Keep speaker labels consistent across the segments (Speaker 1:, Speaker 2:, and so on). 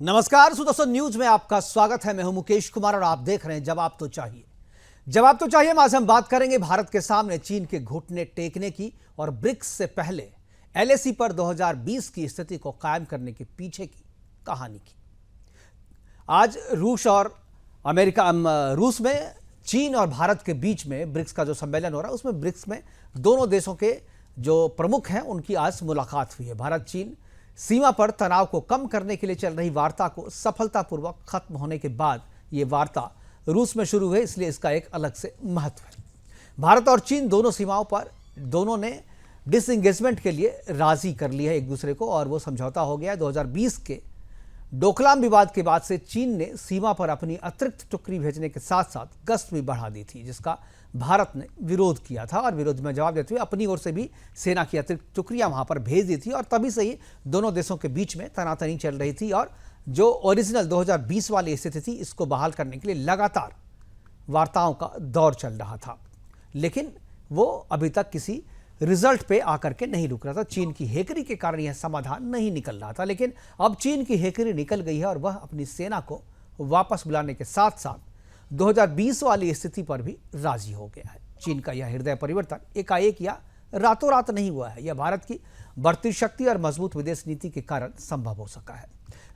Speaker 1: नमस्कार दोस्तों, न्यूज में आपका स्वागत है। मैं हूं मुकेश कुमार और आप देख रहे हैं जवाब तो चाहिए। जवाब तो चाहिए में आज हम बात करेंगे भारत के सामने चीन के घुटने टेकने की और ब्रिक्स से पहले एलएसी पर 2020 की स्थिति को कायम करने के पीछे की कहानी की। आज रूस में चीन और भारत के बीच में ब्रिक्स का जो सम्मेलन हो रहा है, उसमें ब्रिक्स में दोनों देशों के जो प्रमुख हैं उनकी आज मुलाकात हुई है। भारत चीन सीमा पर तनाव को कम करने के लिए चल रही वार्ता को सफलतापूर्वक खत्म होने के बाद ये वार्ता रूस में शुरू हुई, इसलिए इसका एक अलग से महत्व है। भारत और चीन दोनों सीमाओं पर दोनों ने डिसएंगेजमेंट के लिए राजी कर लिया है एक दूसरे को, और वो समझौता हो गया है। 2020 के डोकलाम विवाद के बाद से चीन ने सीमा पर अपनी अतिरिक्त टुकड़ी भेजने के साथ साथ गश्त भी बढ़ा दी थी, जिसका भारत ने विरोध किया था और विरोध में जवाब देते हुए अपनी ओर से भी सेना की अतिरिक्त टुकड़ियां वहां पर भेज दी थी। और तभी से ही दोनों देशों के बीच में तनातनी चल रही थी और जो ओरिजिनल 2020 वाली स्थिति थी, इसको बहाल करने के लिए लगातार वार्ताओं का दौर चल रहा था, लेकिन वो अभी तक किसी रिजल्ट पे आकर के नहीं रुक रहा था। चीन की हेकरी के कारण यह समाधान नहीं निकल रहा था, लेकिन अब चीन की हेकरी निकल गई है और वह अपनी सेना को वापस बुलाने के साथ साथ 2020 वाली स्थिति पर भी राजी हो गया है। चीन का यह हृदय परिवर्तन एकाएक या रातों रात नहीं हुआ है, यह भारत की बढ़ती शक्ति और मजबूत विदेश नीति के कारण संभव हो सका है।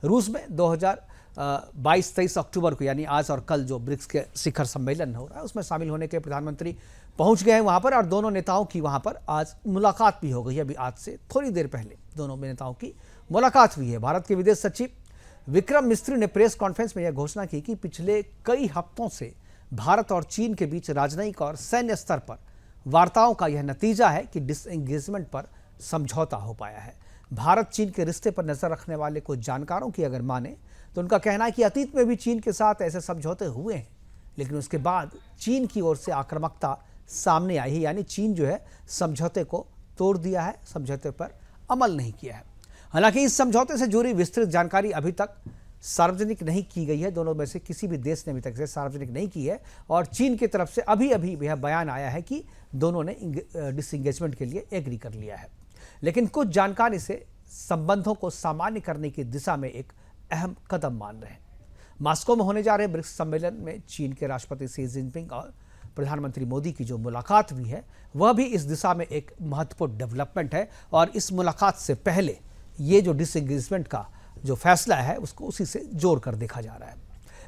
Speaker 1: रूस में 2022-23 अक्टूबर को, यानी आज और कल, जो ब्रिक्स के शिखर सम्मेलन हो रहा है, उसमें शामिल होने के प्रधानमंत्री पहुंच गए हैं वहां पर, और दोनों नेताओं की वहां पर आज मुलाकात भी हो गई है। अभी आज से थोड़ी देर पहले दोनों नेताओं की मुलाकात हुई है। भारत के विदेश सचिव विक्रम मिस्री ने प्रेस कॉन्फ्रेंस में यह घोषणा की कि पिछले कई हफ्तों से भारत और चीन के बीच राजनयिक और सैन्य स्तर पर वार्ताओं का यह नतीजा है कि डिसएंगेजमेंट पर समझौता हो पाया है। भारत चीन के रिश्ते पर नजर रखने वाले कुछ जानकारों की अगर माने तो उनका कहना है कि अतीत में भी चीन के साथ ऐसे समझौते हुए हैं, लेकिन उसके बाद चीन की ओर से आक्रामकता सामने आई है, यानी चीन जो है समझौते को तोड़ दिया है, समझौते पर अमल नहीं किया है। हालांकि इस समझौते से जुड़ी विस्तृत जानकारी अभी तक सार्वजनिक नहीं की गई है, दोनों में से किसी भी देश ने अभी तक से सार्वजनिक नहीं की है, और चीन की तरफ से अभी अभी यह बयान आया है कि दोनों ने डिसएंगेजमेंट के लिए एग्री कर लिया है। लेकिन कुछ जानकारी से संबंधों को सामान्य करने की दिशा में एक अहम कदम मान रहे हैं। मॉस्को में होने जा रहे ब्रिक्स सम्मेलन में चीन के राष्ट्रपति शी जिनपिंग और प्रधानमंत्री मोदी की जो मुलाकात हुई है, वह भी इस दिशा में एक महत्वपूर्ण डेवलपमेंट है। और इस मुलाकात से पहले ये जो डिसएंगेजमेंट का जो फैसला है, उसको उसी से जोड़ कर देखा जा रहा है।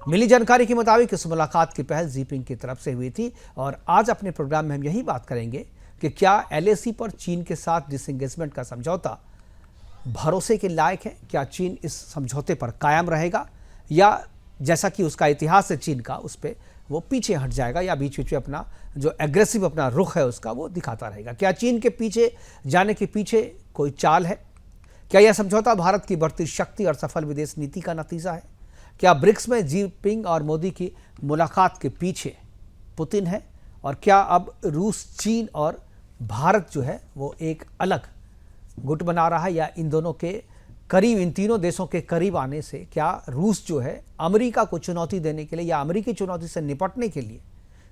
Speaker 1: मिली जानकारी के मुताबिक इस मुलाकात की पहल जिनपिंग की तरफ से हुई थी, और आज अपने प्रोग्राम में हम यही बात करेंगे कि क्या एलएसी पर चीन के साथ डिसएंगेजमेंट का समझौता भरोसे के लायक है? क्या चीन इस समझौते पर कायम रहेगा, या जैसा कि उसका इतिहास है चीन का, उस पर वो पीछे हट जाएगा, या बीच बीच में अपना जो एग्रेसिव अपना रुख है उसका वो दिखाता रहेगा? क्या चीन के पीछे जाने के पीछे कोई चाल है? क्या यह समझौता भारत की बढ़ती शक्ति और सफल विदेश नीति का नतीजा है? क्या ब्रिक्स में जिनपिंग और मोदी की मुलाकात के पीछे पुतिन है? और क्या अब रूस, चीन और भारत जो है वो एक अलग गुट बना रहा है, या इन दोनों के करीब, इन तीनों देशों के करीब आने से क्या रूस जो है अमेरिका को चुनौती देने के लिए या अमेरिकी चुनौती से निपटने के लिए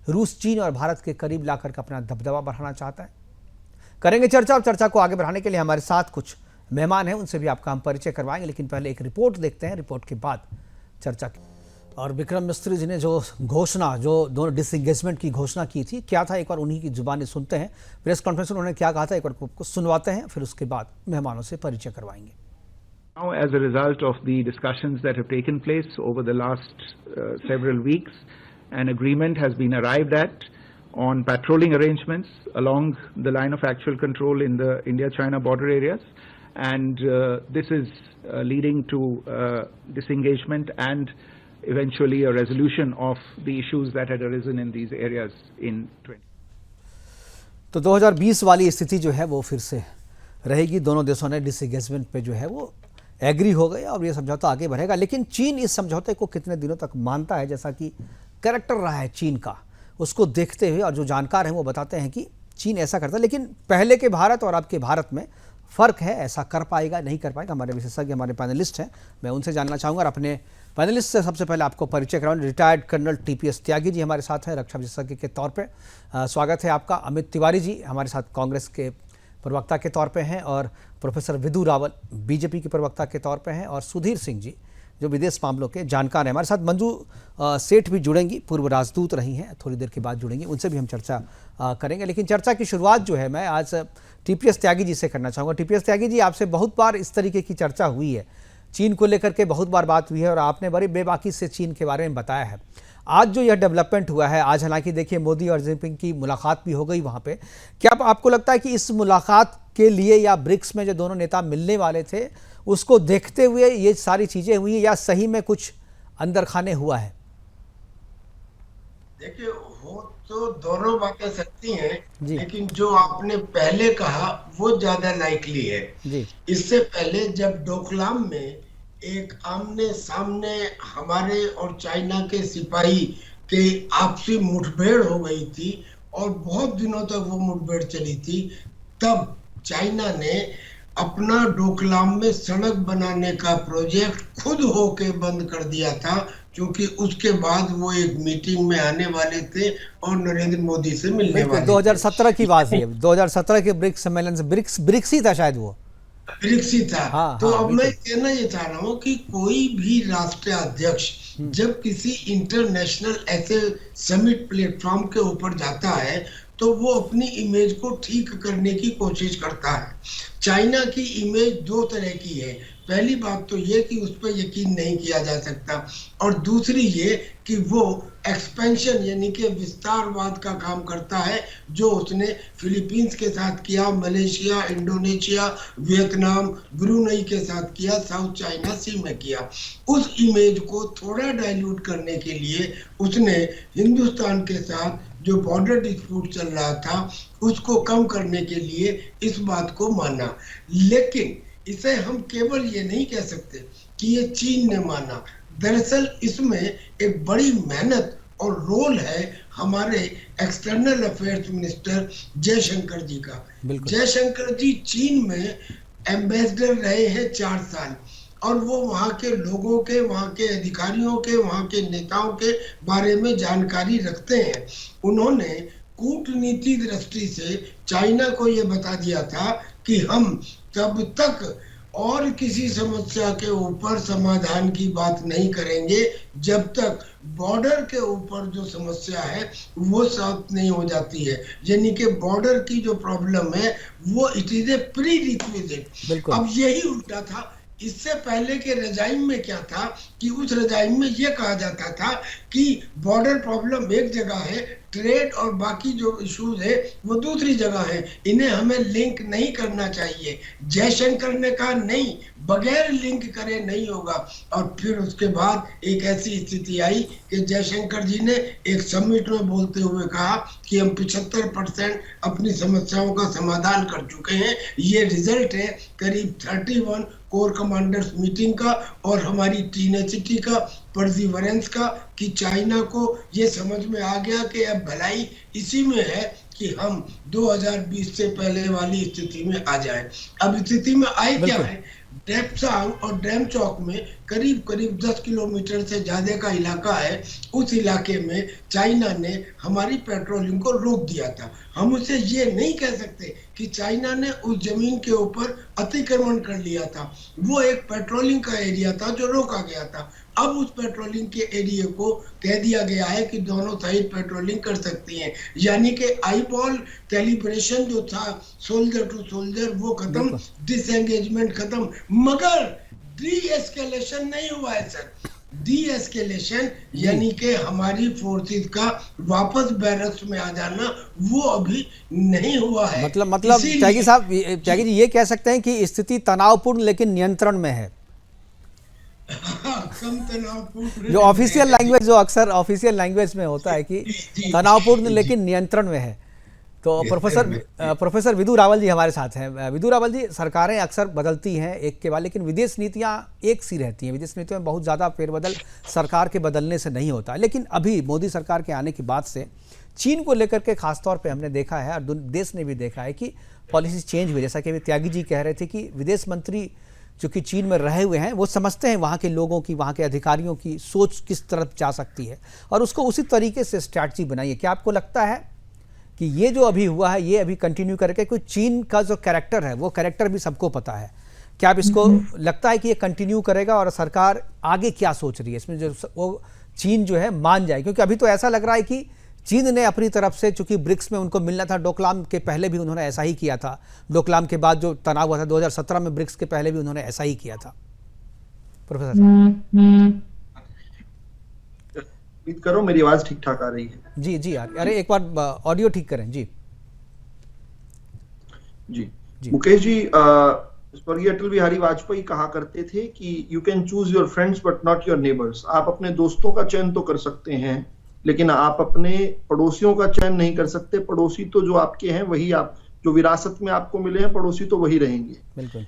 Speaker 1: रूस, चीन और भारत के करीब लाकर के अपना दबदबा बढ़ाना चाहता है? करेंगे चर्चा, और चर्चा को आगे बढ़ाने के लिए हमारे साथ कुछ मेहमान हैं, उनसे भी आपका हम परिचय करवाएंगे, लेकिन पहले एक रिपोर्ट देखते हैं, रिपोर्ट के बाद चर्चा की। और विक्रम मिस्त्री जी ने जो घोषणा, जो दोनों डिसएंगेजमेंट की घोषणा की थी, क्या था, एक बार उन्हीं की जुबानी सुनते हैं। प्रेस कॉन्फ्रेंस में उन्होंने क्या कहा था, एक बार को सुनवाते हैं, फिर उसके बाद मेहमानों से परिचय करवाएंगे।
Speaker 2: Now, as a result of the discussions that have taken place over the last several weeks, an agreement has been arrived at on patrolling arrangements along the line of actual control in the India-China border areas, and this is leading to disengagement and eventually a resolution of the issues that had arisen in these areas in 20.
Speaker 1: तो 2020 वाली स्थिति जो है वो फिर से रहेगी। दोनों देशों ने डिसएंगेजमेंट पे जो है वो एग्री हो गए और ये समझौता आगे बढ़ेगा। लेकिन चीन इस समझौते को कितने दिनों तक मानता है, जैसा कि कैरेक्टर रहा है चीन का, उसको देखते हुए, और जो जानकार हैं वो बताते हैं कि चीन ऐसा करता है, लेकिन पहले के भारत और अब के भारत में फ़र्क है। ऐसा कर पाएगा, नहीं कर पाएगा? हमारे विशेषज्ञ, हमारे पैनलिस्ट हैं, मैं उनसे जानना चाहूँगा। और अपने पैनलिस्ट से सबसे पहले आपको परिचय कराऊँ। Retired colonel TPS Tyagi ji हमारे साथ हैं, रक्षा विशेषज्ञ के तौर पे। स्वागत है आपका। अमित तिवारी जी हमारे साथ कांग्रेस के प्रवक्ता के तौर पे हैं, और प्रोफेसर विदु रावल बीजेपी के प्रवक्ता के तौर पे हैं, और सुधीर सिंह जी जो विदेश मामलों के जानकार हैं। हमारे साथ मंजू सेठ भी जुड़ेंगी, पूर्व राजदूत रही हैं, थोड़ी देर के बाद जुड़ेंगी, उनसे भी हम चर्चा करेंगे। लेकिन चर्चा की शुरुआत जो है मैं आज टीपीएस त्यागी जी से करना चाहूँगा। टीपीएस त्यागी जी, आपसे बहुत बार इस तरीके की चर्चा हुई है, चीन को लेकर के बहुत बार बात हुई है और आपने बड़ी बेबाकी से चीन के बारे में बताया है। आज जो यह डेवलपमेंट हुआ है, आज हालांकि देखिए मोदी और जिनपिंग की मुलाकात भी हो गई वहाँ पे, क्या आपको लगता है कि इस मुलाकात के लिए या ब्रिक्स में जो दोनों नेता मिलने वाले थे उसको देखते हुए ये सारी चीज़ें हुई है, या सही में कुछ अंदर खाने हुआ है?
Speaker 3: देखिए, हो तो दोनों बातें सकती हैं,
Speaker 1: जी
Speaker 3: लेकिन जो आपने पहले कहा वो ज्यादा लाइकली है।
Speaker 1: जी
Speaker 3: इससे पहले जब डोकलाम में एक आमने सामने हमारे और चाइना के सिपाही के आपसी मुठभेड़ हो गई थी और बहुत दिनों तक वो मुठभेड़ चली थी, तब चाइना ने अपना डोकलाम में सड़क बनाने का प्रोजेक्ट खुद होके बंद कर दिया था, क्योंकि उसके बाद वो एक मीटिंग में आने वाले थे और नरेंद्र मोदी से मिलने वाले थे।
Speaker 1: 2017 की बात है, 2017 के ब्रिक्स सम्मेलन से, ब्रिक्स ही था शायद वो।
Speaker 3: ब्रिक्स ही था।
Speaker 1: हाँ,
Speaker 3: तो
Speaker 1: हाँ,
Speaker 3: अब मैं कहना ये चाह रहा हूँ कि कोई भी राष्ट्राध्यक्ष जब किसी इंटरनेशनल ऐसे समिट प्लेटफॉर्म के ऊपर जाता है तो वो अपनी इमेज को ठीक करने की कोशिश करता है। चाइना की इमेज दो तरह की है। पहली बात तो ये कि उस पर यकीन नहीं किया जा सकता, और दूसरी ये कि वो एक्सपेंशन यानी कि विस्तारवाद का काम करता है, जो उसने फिलीपींस के साथ किया, मलेशिया, इंडोनेशिया, वियतनाम, ब्रुनई के साथ किया, साउथ चाइना सी में किया। उस इमेज को थोड़ा डाइल्यूट करने के लिए उसने हिंदुस्तान के साथ जो बॉर्डर डिस्प्यूट चल रहा था उसको कम करने के लिए इस बात को माना। लेकिन इसे हम केवल ये नहीं कह सकते कि ये चीन ने माना। दरअसल इसमें एक बड़ी मेहनत और रोल है हमारे एक्सटर्नल अफेयर्स मिनिस्टर जयशंकर जी का। जयशंकर जी चीन में एम्बेसडर रहे हैं 4 साल, और वो वहाँ के लोगों के, वहाँ के अधिकारियों के, वहाँ के नेताओं के बारे में जानकारी रखते हैं। उन्होंने कूटनीति दृष्टि से चाइना को ये बता दिया था कि हम तब तक और किसी समस्या के ऊपर समाधान की बात नहीं करेंगे जब तक बॉर्डर के ऊपर जो समस्या है वो सॉल्व नहीं हो जाती है। यानी कि बॉर्डर की जो प्रॉब्लम है वो it is a pre requisite. अब यही उल्टा था। इससे पहले के रजाइम में क्या था कि उस रजाइम में ये कहा जाता था कि बॉर्डर प्रॉब्लम एक जगह है, ट्रेड और बाकी जो इश्यूज है वो दूसरी जगह है, इन्हें हमें लिंक नहीं करना चाहिए। जयशंकर ने कहा नहीं, बगैर लिंक करे नहीं होगा। और फिर उसके बाद एक ऐसी स्थिति आई कि जयशंकर जी ने एक समिट में बोलते हुए कहा कि हम 75% अपनी समस्याओं का समाधान कर चुके हैं। ये रिजल्ट है करीब 31 कोर कमांडर्स मीटिंग का और हमारी टीनेसिटी का, परसिवरेंस का, कि चाइना को ये समझ में आ गया कि अब भलाई इसी में है कि हम 2020 से पहले वाली स्थिति में आ जाए। अब स्थिति में आए क्या है, डेप्सांग और डेमचौक में करीब करीब 10 किलोमीटर से ज्यादा का इलाका है। उस इलाके में चाइना ने हमारी पेट्रोलिंग को रोक दिया था। हम उसे ये नहीं कह सकते कि चाइना ने उस जमीन के ऊपर अतिक्रमण कर लिया था। वो एक पेट्रोलिंग का एरिया था जो रोका गया था। अब उस पेट्रोलिंग के एरिया को कह दिया गया है कि दोनों साइड पेट्रोलिंग कर सकती हैं। यानी कि आईबॉल कैलिब्रेशन जो था सोल्जर टू सोल्जर वो खत्म, डिसएंगेजमेंट खत्म, मगर डी एस्केलेशन नहीं हुआ है सर। डी एस्केलेशन यानी कि हमारी फोर्सेस का वापस बैरक्स में आ जाना वो अभी नहीं हुआ है।
Speaker 1: मतलब त्यागी साहब, त्यागी जी ये कह सकते हैं कि स्थिति तनावपूर्ण लेकिन नियंत्रण में है।
Speaker 3: कम तनावपूर्ण
Speaker 1: जो ऑफिशियल लैंग्वेज, जो अक्सर ऑफिशियल लैंग्वेज में होता है कि तनावपूर्ण लेकिन नियंत्रण में है। तो प्रोफेसर विदु रावल जी हमारे साथ हैं। विदु रावल जी, सरकारें अक्सर बदलती हैं एक के बाद, लेकिन विदेश नीतियां एक सी रहती हैं। विदेश नीतियों में बहुत ज़्यादा फेरबदल सरकार के बदलने से नहीं होता। लेकिन अभी मोदी सरकार के आने के बाद से चीन को लेकर के खासतौर पर हमने देखा है और देश ने भी देखा है कि पॉलिसी चेंज हुई। जैसा कि अभी त्यागी जी कह रहे थे कि विदेश मंत्री जो कि चीन में रहे हुए हैं वो समझते हैं वहाँ के लोगों की, वहाँ के अधिकारियों की सोच किस तरफ जा सकती है और उसको उसी तरीके से स्ट्रैटेजी बनाई है। क्या आपको लगता है कि ये जो अभी हुआ है ये अभी कंटिन्यू करके, कोई चीन का जो कैरेक्टर है वो कैरेक्टर भी सबको पता है, क्या आप इसको लगता है कि ये कंटिन्यू करेगा और सरकार आगे क्या सोच रही है इसमें, जो वो चीन जो है मान जाए? क्योंकि अभी तो ऐसा लग रहा है कि चीन ने अपनी तरफ से, चूंकि ब्रिक्स में उनको मिलना था, डोकलाम के पहले भी उन्होंने ऐसा ही किया था, डोकलाम के बाद जो तनाव हुआ था 2017 में, ब्रिक्स के पहले भी उन्होंने ऐसा ही किया था। प्रोफेसर साहब,
Speaker 4: उम्मीद करो मेरी आवाज ठीक ठाक आ रही है।
Speaker 1: जी जी यार, अरे एक बार ऑडियो ठीक करें। जी
Speaker 4: जी मुकेश जी, स्वर्गीय अटल बिहारी वाजपेयी कहा करते थे कि you can choose your friends but not your neighbours. आप अपने दोस्तों का चयन तो कर सकते हैं, लेकिन आप अपने पड़ोसियों का चयन नहीं कर सकते। पड़ोसी तो जो आपके हैं वही आप, जो विरासत में आपको मिले हैं, पड़ोसी तो वही रहेंगे।
Speaker 1: बिल्कुल।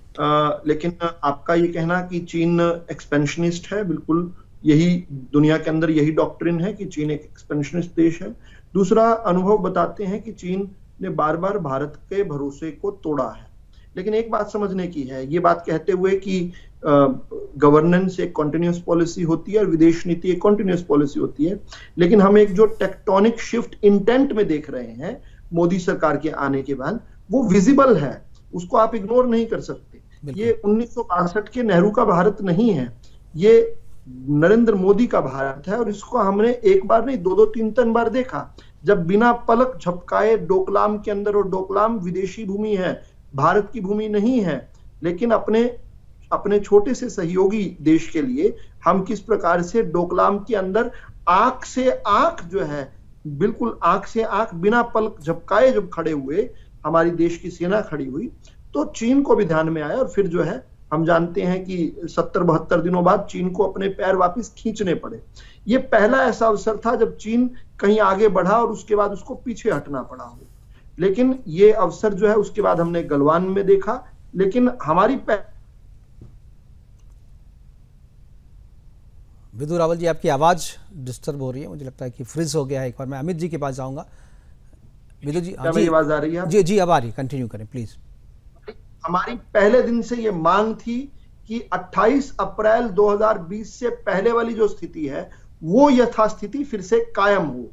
Speaker 4: लेकिन आपका ये कहना कि चीन एक्सपेंशनिस्ट है, बिल्कुल यही दुनिया के अंदर यही डॉक्ट्रिन है कि चीन एक एक्सपेंशनिस्ट देश है। दूसरा, अनुभव बताते हैं कि चीन ने बार बार भारत के भरोसे को तोड़ा है। लेकिन एक बात समझने की है, ये बात कहते हुए कि गवर्नेंस एक कॉन्टिन्यूस पॉलिसी होती है और विदेश नीति एक कॉन्टिन्यूस पॉलिसी होती है, लेकिन हम एक जो टेक्टोनिक शिफ्ट इंटेंट में देख रहे हैं मोदी सरकार के आने के बाद, वो विजिबल है, उसको आप इग्नोर नहीं कर सकते। ये 1962 के नेहरू का भारत नहीं है, ये नरेंद्र मोदी का भारत है। और इसको हमने एक बार नहीं, दो तीन बार देखा, जब बिना पलक झपकाए डोकलाम के अंदर, और डोकलाम विदेशी भूमि है, भारत की भूमि नहीं है, लेकिन अपने छोटे से सहयोगी देश के लिए हम किस प्रकार से डोकलाम के अंदर आंख से आंख जो है, बिल्कुल आंख से आंख बिना पलक झपकाए जब खड़े हुए, हमारी देश की सेना खड़ी हुई, तो चीन को भी ध्यान में आया। और फिर जो है हम जानते हैं कि 70-72 दिनों बाद चीन को अपने पैर वापस खींचने पड़े। ये पहला ऐसा अवसर था जब चीन कहीं आगे बढ़ा और उसके बाद उसको पीछे हटना पड़ा हो। लेकिन ये अवसर जो है उसके बाद हमने गलवान में देखा। लेकिन हमारी
Speaker 1: विदु रावल जी, आपकी आवाज डिस्टर्ब हो रही है, मुझे लगता है कि फ्रीज हो गया है। एक बार मैं अमित जी के पास जाऊंगा। विदु जी,
Speaker 4: मेरी आवाज आ रही है?
Speaker 1: जी जी, अब आ रही, कंटिन्यू करें प्लीज।
Speaker 4: हमारी पहले दिन से ये मांग थी कि 28 अप्रैल 2020 से पहले वाली जो स्थिति है वो यथास्थिति फिर से कायम हो।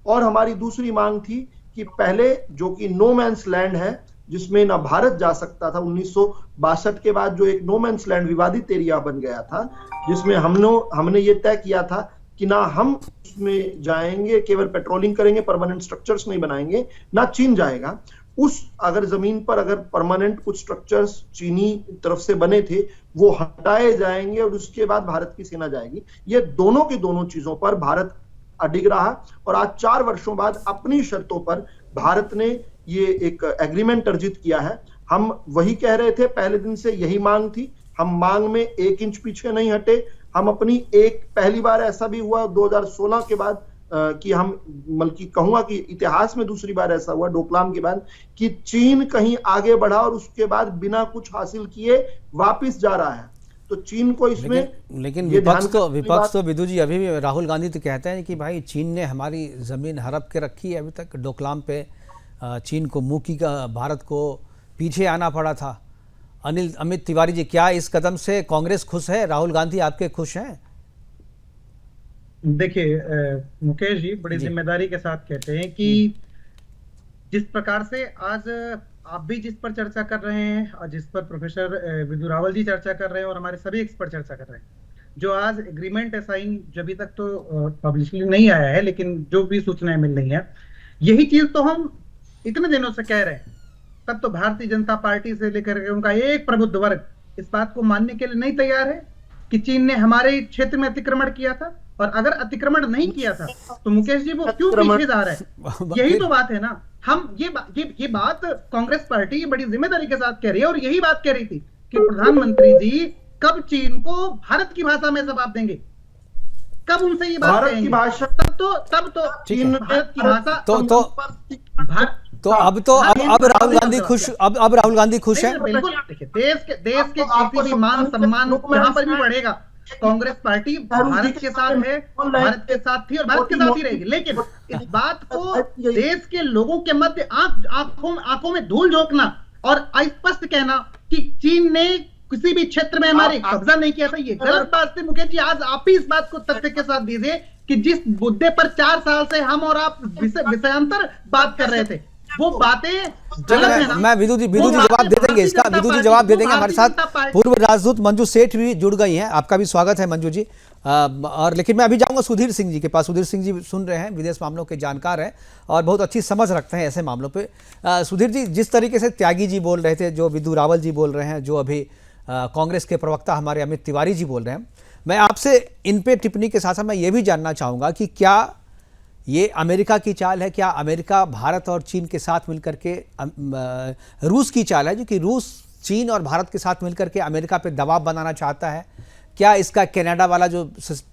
Speaker 4: और हमारी दूसरी मांग थी कि पहले जो कि नो मैंस लैंड है, जिसमें ना भारत जा सकता था, 1962 के बाद जो एक नो मैंस लैंड विवादित एरिया बन गया था, जिसमें हमने ये तय किया था कि ना हम उसमें जाएंगे, केवल पेट्रोलिंग करेंगे, परमानेंट स्ट्रक्चर्स नहीं बनाएंगे, ना चीन जाएगा। उस अगर जमीन पर अगर परमानेंट कुछ स्ट्रक्चर्स चीनी तरफ से बने थे वो हटाए जाएंगे और उसके बाद भारत की सेना जाएगी। ये दोनों की दोनों चीजों पर भारत अडिग रहा और आज 4 वर्षों बाद अपनी शर्तों पर भारत ने ये एक एग्रीमेंट अर्जित किया है। हम वही कह रहे थे, पहले दिन से यही मांग थी, हम मांग में 1 इंच पीछे नहीं हटे। हम अपनी पहली बार ऐसा भी हुआ 2016 के बाद कि हम बल्कि कहूंगा कि इतिहास में दूसरी बार ऐसा हुआ डोकलाम के बाद कि चीन कहीं आगे बढ़ा और उसके बाद बिना कुछ हासिल किए वापस जा रहा है। तो चीन को इसमें
Speaker 1: लेकिन विपक्ष तो विदु जी अभी भी, राहुल गांधी तो कहते हैं कि भाई चीन ने हमारी जमीन हड़प के रखी है। अभी तक डोकलाम पे चीन को मुंह की भारत को पीछे आना पड़ा था। अमित तिवारी जी, क्या इस कदम से कांग्रेस खुश है? राहुल गांधी आपके खुश हैं?
Speaker 5: देखिए मुकेश जी, बड़ी जिम्मेदारी के साथ कहते हैं कि जिस प्रकार से आज आप भी जिस पर चर्चा कर रहे हैं और जिस पर प्रोफेसर विदु रावल जी चर्चा कर रहे हैं और हमारे सभी एक्सपर्ट चर्चा कर रहे हैं, जो आज एग्रीमेंट साइन जो अभी तक तो पब्लिशली नहीं आया है, लेकिन जो भी सूचनाएं मिल रही हैं, यही चीज तो हम इतने दिनों से कह रहे हैं। तब तो भारतीय जनता पार्टी से लेकर के उनका एक प्रबुद्ध वर्ग इस बात को मानने के लिए नहीं तैयार है कि चीन ने हमारे क्षेत्र में अतिक्रमण किया था। और अगर अतिक्रमण नहीं किया था तो मुकेश जी वो क्यों पीछे जा रहे हैं? यही तो बात है ना। हम ये बात कांग्रेस पार्टी बड़ी जिम्मेदारी के साथ कह रही है और यही बात कह रही थी कि प्रधानमंत्री जी कब चीन को भारत की भाषा में जवाब देंगे, कब उनसे ये बात कहेंगे? तब तो चीन भारत की भाषा
Speaker 1: तो अब राहुल गांधी खुश, अब राहुल गांधी खुश है।
Speaker 5: बिल्कुल। देखिए, देश के किसी भी मान सम्मान यहाँ पर भी बढ़ेगा। कांग्रेस पार्टी भारत के साथ है, भारत के साथ थी और भारत के साथ ही रहेगी। लेकिन इस बात को देश के लोगों के मध्य आंखों में धूल झोंकना और स्पष्ट कहना कि चीन ने किसी भी क्षेत्र में हमारे कब्जा नहीं किया था, ये गलत बात थी। मुकेश जी, आज आप ही इस बात को तथ्य के साथ दीजिए कि जिस मुद्दे पर 4 साल से हम और आप विषयांतर बात कर रहे थे, वो बातें गलत है ना।
Speaker 1: मैं विदु जी जवाब दे देंगे इसका, विदु जी जवाब दे देंगे। हमारे साथ पूर्व राजदूत मंजू सेठ भी जुड़ गई हैं, आपका भी स्वागत है मंजू जी। और लेकिन मैं अभी जाऊंगा सुधीर सिंह जी के पास। सुधीर सिंह जी सुन रहे हैं, विदेश मामलों के जानकार हैं और बहुत अच्छी समझ रखते हैं ऐसे मामलों पे। सुधीर जी, जिस तरीके से त्यागी जी बोल रहे थे, जो विदु रावल जी बोल रहे हैं, जो अभी कांग्रेस के प्रवक्ता हमारे अमित तिवारी जी बोल रहे हैं, मैं आपसे इन पे टिप्पणी के साथ साथ मैं ये भी जानना चाहूँगा कि क्या ये अमेरिका की चाल है, क्या अमेरिका भारत और चीन के साथ मिलकर के रूस की चाल है, जो कि रूस चीन और भारत के साथ मिलकर के अमेरिका पे दबाव बनाना चाहता है? क्या इसका कनाडा वाला जो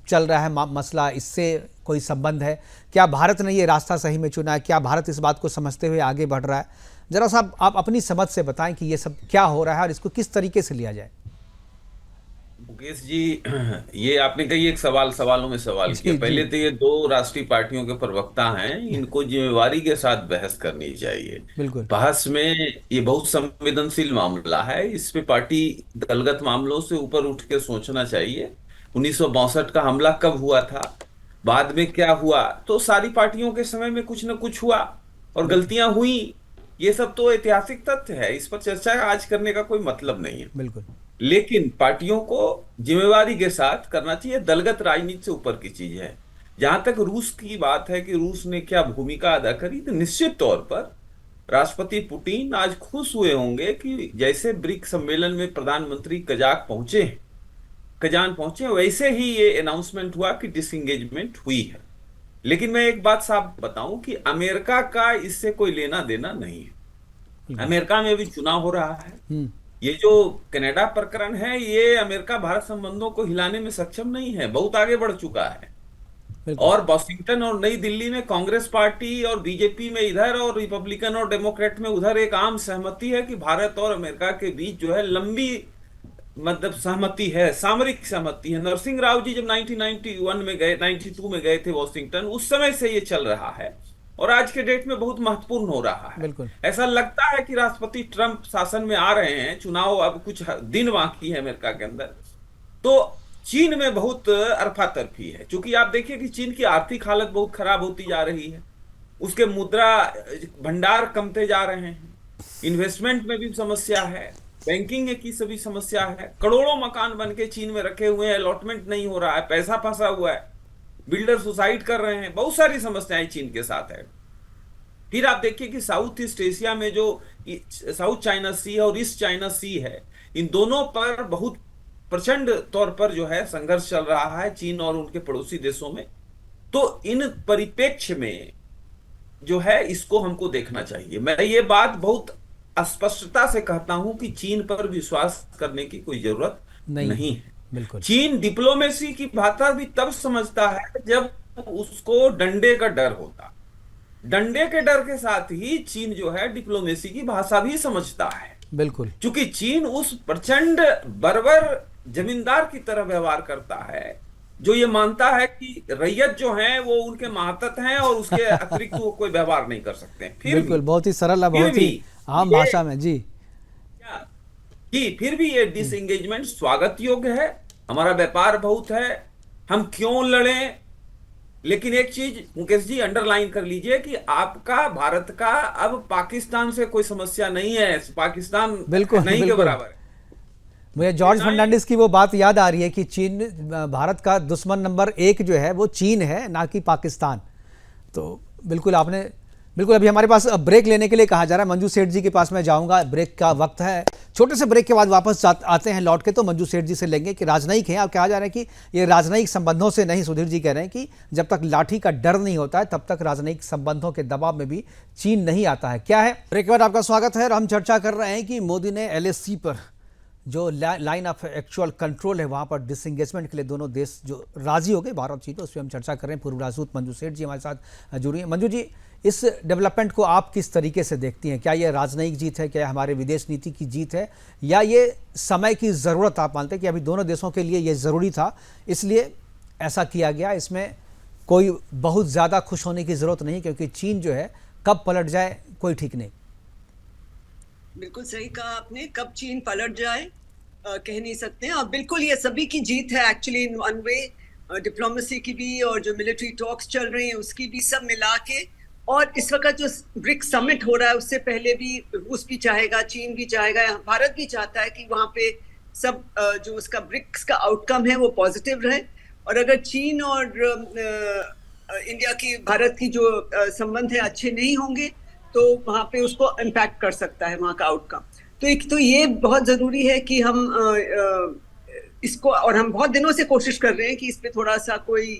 Speaker 1: चल रहा है मसला, इससे कोई संबंध है? क्या भारत ने ये रास्ता सही में चुना है? क्या भारत इस बात को समझते हुए आगे बढ़ रहा है? जरा सा आप अपनी समझ से बताएं कि ये सब क्या हो रहा है और इसको किस तरीके से लिया जाए।
Speaker 6: मुकेश जी, ये आपने कही एक सवालों में सवाल किया। पहले तो ये दो राष्ट्रीय पार्टियों के प्रवक्ता हैं, इनको जिम्मेवारी के साथ बहस करनी चाहिए।
Speaker 1: बिल्कुल।
Speaker 6: बहस में ये बहुत संवेदनशील मामला है, इस पे पार्टी दलगत मामलों से ऊपर उठ के सोचना चाहिए। 1962 का हमला कब हुआ था, बाद में क्या हुआ, तो सारी पार्टियों के समय में कुछ न कुछ हुआ और गलतियां हुई। ये सब तो ऐतिहासिक तथ्य है, इस पर चर्चा आज करने का कोई मतलब नहीं है।
Speaker 1: बिल्कुल।
Speaker 6: लेकिन पार्टियों को जिम्मेवारी के साथ करना चाहिए, दलगत राजनीति से ऊपर की चीज है। जहां तक रूस की बात है कि रूस ने क्या भूमिका अदा करी, तो निश्चित तौर पर राष्ट्रपति पुतिन आज खुश हुए होंगे कि जैसे ब्रिक्स सम्मेलन में प्रधानमंत्री कजान पहुंचे वैसे ही ये अनाउंसमेंट हुआ कि डिसएंगेजमेंट हुई है। लेकिन मैं एक बात साफ बताऊं कि अमेरिका का इससे कोई लेना देना नहीं है। अमेरिका में भी चुनाव हो रहा है। ये जो कनाडा प्रकरण है, ये अमेरिका भारत संबंधों को हिलाने में सक्षम नहीं है, बहुत आगे बढ़ चुका है। और वॉशिंगटन और नई दिल्ली में कांग्रेस पार्टी और बीजेपी में इधर और रिपब्लिकन और डेमोक्रेट में उधर एक आम सहमति है कि भारत और अमेरिका के बीच जो है लंबी मतलब सहमति है, सामरिक सहमति है। नरसिंह राव जी जब 1992 में गए थे वॉशिंगटन, उस समय से ये चल रहा है और आज के डेट में बहुत महत्वपूर्ण हो रहा है।
Speaker 1: बिल्कुल।
Speaker 6: ऐसा लगता है कि राष्ट्रपति ट्रंप शासन में आ रहे हैं, चुनाव अब कुछ दिन बाकी है अमेरिका के अंदर, तो चीन में बहुत अरफातरफी है। क्योंकि आप देखिए कि चीन की आर्थिक हालत बहुत खराब होती जा रही है, उसके मुद्रा भंडार कमते जा रहे हैं, इन्वेस्टमेंट में भी समस्या है, बैंकिंग की सभी समस्या है, करोड़ों मकान बन के चीन में रखे हुए हैं, अलॉटमेंट नहीं हो रहा है, पैसा फंसा हुआ है, बिल्डर सुसाइड कर रहे हैं, बहुत सारी समस्याएं चीन के साथ है। फिर आप देखिए कि साउथ ईस्ट एशिया में जो साउथ चाइना सी और ईस्ट चाइना सी है, इन दोनों पर बहुत प्रचंड तौर पर जो है संघर्ष चल रहा है चीन और उनके पड़ोसी देशों में। तो इन परिप्रेक्ष्य में जो है इसको हमको देखना चाहिए। मैं ये बात बहुत स्पष्टता से कहता हूं कि चीन पर विश्वास करने की कोई जरूरत नहीं है।
Speaker 1: बिल्कुल।
Speaker 6: चीन डिप्लोमेसी की भाषा भी तब समझता है जब उसको डंडे का डर होता। डंडे के डर के साथ ही चीन जो है डिप्लोमेसी की भाषा भी समझता है।
Speaker 1: बिल्कुल।
Speaker 6: क्योंकि चीन उस प्रचंड बर्बर जमींदार की तरह व्यवहार करता है जो ये मानता है कि रैयत जो है वो उनके मातहत हैं और उसके अतिरिक्त वो कोई व्यवहार नहीं कर सकते।
Speaker 1: बिल्कुल, बहुत ही सरल, बहुत ही आम भाषा में। जी
Speaker 6: फिर भी ये डिसएंगेजमेंट स्वागत योग्य है। हमारा व्यापार बहुत है, हम क्यों लड़ें। लेकिन एक चीज मुकेश जी अंडरलाइन कर लीजिए कि आपका भारत का अब पाकिस्तान से कोई समस्या नहीं है, पाकिस्तान
Speaker 1: बिल्कुल
Speaker 6: नहीं के बराबर है।
Speaker 1: मुझे जॉर्ज फर्नांडिस की वो बात याद आ रही है कि चीन, भारत का दुश्मन नंबर 1 जो है वो चीन है, ना कि पाकिस्तान। तो बिल्कुल आपने अभी हमारे पास ब्रेक लेने के लिए कहा जा रहा है। मंजू सेठ जी के पास मैं जाऊंगा, ब्रेक का वक्त है। छोटे से ब्रेक के बाद वापस आते हैं लौट के, तो मंजू सेठ जी से लेंगे कि राजनयिक हैं। अब कहा जा रहा है कि ये राजनयिक संबंधों से नहीं, सुधीर जी कह रहे हैं कि जब तक लाठी का डर नहीं होता है तब तक राजनयिक संबंधों के दबाव में भी चीन नहीं आता है। क्या है, ब्रेक के बाद आपका स्वागत है। और हम चर्चा कर रहे हैं कि मोदी ने LAC पर जो लाइन ऑफ एक्चुअल कंट्रोल है वहाँ पर डिसएंगेजमेंट के लिए दोनों देश जो राजी हो गए, भारत चीन, उस पर हम चर्चा कर रहे हैं। पूर्व राजदूत मंजू सेठ जी हमारे साथ जुड़ी हैं। मंजू जी, इस डेवलपमेंट को आप किस तरीके से देखती हैं? क्या ये राजनयिक जीत है, क्या हमारे विदेश नीति की जीत है, या ये समय की ज़रूरत आप मानते हैं कि अभी दोनों देशों के लिए ये ज़रूरी था इसलिए ऐसा किया गया? इसमें कोई बहुत ज़्यादा खुश होने की ज़रूरत नहीं, क्योंकि चीन जो है कब पलट जाए कोई ठीक नहीं।
Speaker 7: बिल्कुल सही कहा आपने, कब चीन पलट जाए कह नहीं सकते हैं। और बिल्कुल ये सभी की जीत है actually in one way, diplomacy की भी और जो मिलिट्री टॉक्स चल रहे हैं उसकी भी, सब मिला के और इस वक्त जो ब्रिक्स समिट हो रहा है उससे पहले भी रूस भी चाहेगा, चीन भी चाहेगा, भारत भी चाहता है कि वहाँ पे सब जो उसका ब्रिक्स का आउटकम है वो पॉजिटिव रहे। और अगर चीन और इंडिया की, भारत की जो संबंध है अच्छे नहीं होंगे तो वहाँ पे उसको इम्पैक्ट कर सकता है वहाँ का आउटकम। तो एक तो ये बहुत जरूरी है कि हम इसको, और हम बहुत दिनों से कोशिश कर रहे हैं कि इस पे थोड़ा सा कोई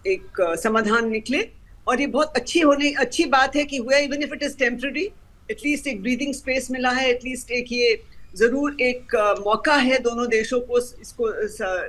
Speaker 7: एक समाधान निकले। और ये बहुत अच्छी बात है कि हुआ, even if it is temporary, at least एक ब्रीदिंग स्पेस मिला है, एटलीस्ट एक ये जरूर एक मौका है दोनों देशों को इसको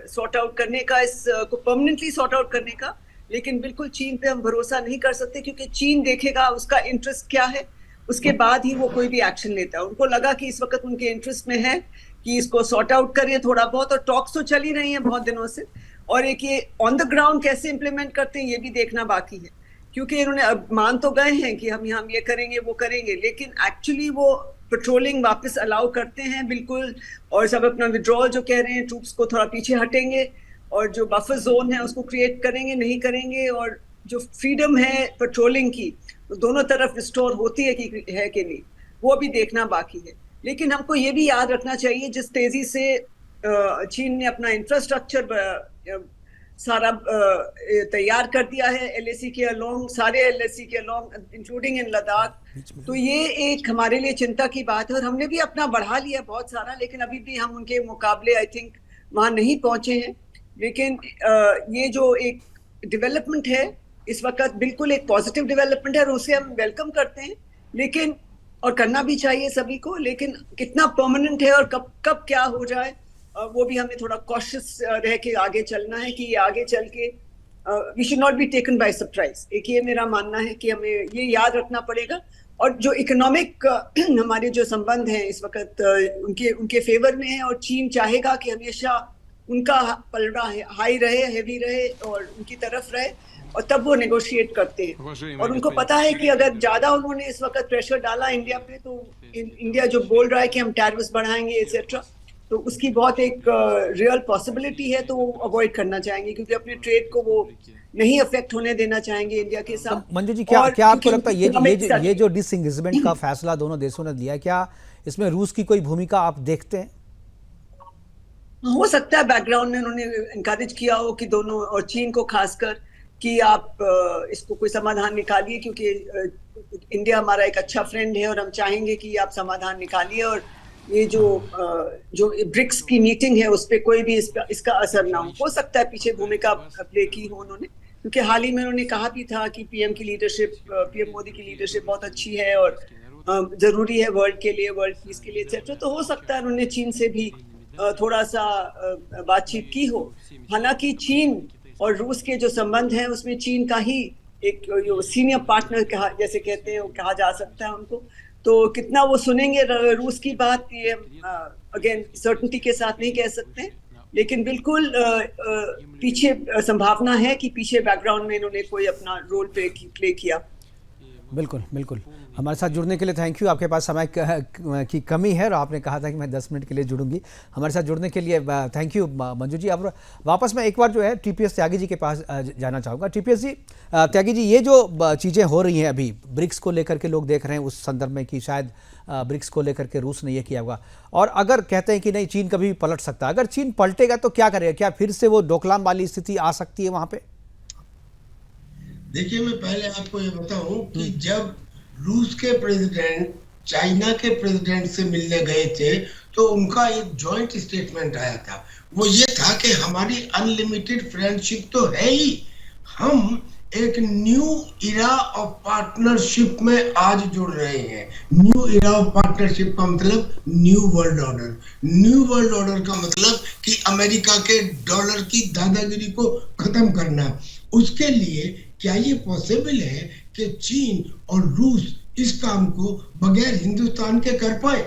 Speaker 7: सॉर्ट आउट करने का, इसको परमानेंटली सॉर्ट आउट करने का। लेकिन बिल्कुल चीन पे हम भरोसा नहीं कर सकते, क्योंकि चीन देखेगा उसका इंटरेस्ट क्या है, उसके बाद ही वो कोई भी एक्शन लेता है। उनको लगा कि इस वक्त उनके इंटरेस्ट में है कि इसको सॉर्ट आउट करें थोड़ा बहुत, और टॉक्स तो चल ही रही हैं बहुत दिनों से, और एक ये ऑन द ग्राउंड कैसे इम्प्लीमेंट करते हैं ये भी देखना बाकी है। क्योंकि इन्होंने अब मान तो गए हैं कि हम ये करेंगे वो करेंगे, लेकिन एक्चुअली वो पेट्रोलिंग वापस अलाउ करते हैं बिल्कुल, और सब अपना विड्रॉल जो कह रहे हैं, ट्रूप्स को थोड़ा पीछे हटेंगे, और जो बफर जोन है उसको क्रिएट करेंगे नहीं करेंगे, और जो फ्रीडम है पेट्रोलिंग की दोनों तरफ रिस्टोर होती है कि नहीं, वो भी देखना बाकी है। लेकिन हमको ये भी याद रखना चाहिए, जिस तेजी से चीन ने अपना इंफ्रास्ट्रक्चर सारा तैयार कर दिया है LAC के अलोंग, सारे LAC के अलोंग इंक्लूडिंग इन लद्दाख, तो ये एक हमारे लिए चिंता की बात है। और हमने भी अपना बढ़ा लिया बहुत सारा, लेकिन अभी भी हम उनके मुकाबले आई थिंक वहाँ नहीं पहुंचे हैं। लेकिन ये जो एक डेवलपमेंट है इस वक्त बिल्कुल एक पॉजिटिव डेवलपमेंट है, और उसे हम वेलकम करते हैं, लेकिन और करना भी चाहिए सभी को। लेकिन कितना परमानेंट है और कब क्या हो जाए, वो भी हमें थोड़ा कॉशियस रह के आगे चलना है कि ये आगे चल के we should not be taken by surprise. एक ये मेरा मानना है कि हमें ये याद रखना पड़ेगा। और जो इकोनॉमिक हमारे जो संबंध हैं इस वक्त उनके फेवर में है, और चीन चाहेगा कि हमेशा उनका पलड़ा हाई रहे, हेवी रहे और उनकी तरफ रहे, और तब वो नेगोशिएट करते हैं। और उनको पता है कि अगर ज्यादा उन्होंने इस वक्त प्रेशर डाला इंडिया पे, तो इंडिया जो बोल रहा है कि हम टैरिफ्स बढ़ाएंगे एक्सेट्रा, तो उसकी बहुत एक रियल पॉसिबिलिटी है, तो वो अवॉइड करना चाहेंगे, क्योंकि अपने ट्रेड को वो नहीं अफेक्ट होने देना चाहेंगे इंडिया के साथ।
Speaker 1: मंजू जी, क्या आपको लगता है ये जो डिसएंगेजमेंट का फैसला दोनों देशों ने लिया, क्या इसमें रूस की कोई भूमिका आप देखते हैं?
Speaker 7: हो सकता है बैकग्राउंड में उन्होंने इनकरेज किया हो कि दोनों, और चीन को खासकर, कि आप इसको कोई समाधान निकालिए, क्योंकि इंडिया हमारा एक अच्छा फ्रेंड है और हम चाहेंगे कि आप समाधान निकालिए, और ये जो ब्रिक्स की मीटिंग है उस पर कोई भी इसका असर ना हो सकता है पीछे भूमिका प्ले की हो उन्होंने, क्योंकि हाल ही में उन्होंने कहा भी था कि पीएम मोदी की लीडरशिप बहुत अच्छी है और जरूरी है वर्ल्ड के लिए, वर्ल्ड पीस के लिए एक्सेट्रा। तो हो सकता है उन्होंने चीन से भी थोड़ा सा बातचीत की हो। हालांकि चीन और रूस के जो संबंध हैं उसमें चीन का ही एक सीनियर पार्टनर जैसे कहते हैं, वो कहा जा सकता है उनको। तो कितना वो सुनेंगे रूस की बात, ये अगेन सर्टेनिटी के साथ नहीं कह सकते, लेकिन बिल्कुल पीछे संभावना है कि पीछे बैकग्राउंड में इन्होंने कोई अपना रोल प्ले किया।
Speaker 1: बिल्कुल बिल्कुल। हमारे साथ जुड़ने के लिए थैंक यू। आपके पास समय की कमी है और आपने कहा था कि मैं 10 मिनट के लिए जुड़ूंगी। हमारे साथ जुड़ने के लिए थैंक यू मंजू जी। अब वापस मैं एक बार जो है TPS त्यागी जी के पास जाना चाहूँगा। TPS जी, त्यागी जी, ये जो चीज़ें हो रही हैं अभी ब्रिक्स को लेकर के, लोग देख रहे हैं उस संदर्भ में कि शायद ब्रिक्स को लेकर के रूस ने ये किया होगा, और अगर कहते हैं कि नहीं चीन कभी भी पलट सकता है, अगर चीन पलटेगा तो क्या करेगा? क्या फिर से वो डोकलाम वाली स्थिति आ सकती है वहाँ पे?
Speaker 3: देखिए, मैं पहले आपको ये बताऊं कि जब रूस के प्रेसिडेंट चाइना के प्रेसिडेंट से मिलने गए थे तो उनका एक जॉइंट स्टेटमेंट आया था। वो ये था कि हमारी अनलिमिटेड फ्रेंडशिप तो है ही, हम एक न्यू इरा ऑफ पार्टनरशिप में आज जुड़ रहे हैं। न्यू इरा ऑफ पार्टनरशिप का मतलब new world order. New world order का मतलब कि अमेरिका के डॉलर की दादागिरी को खत्म करना। उसके लिए क्या ये पॉसिबल है कि चीन और रूस इस काम को बगैर हिंदुस्तान के कर पाए?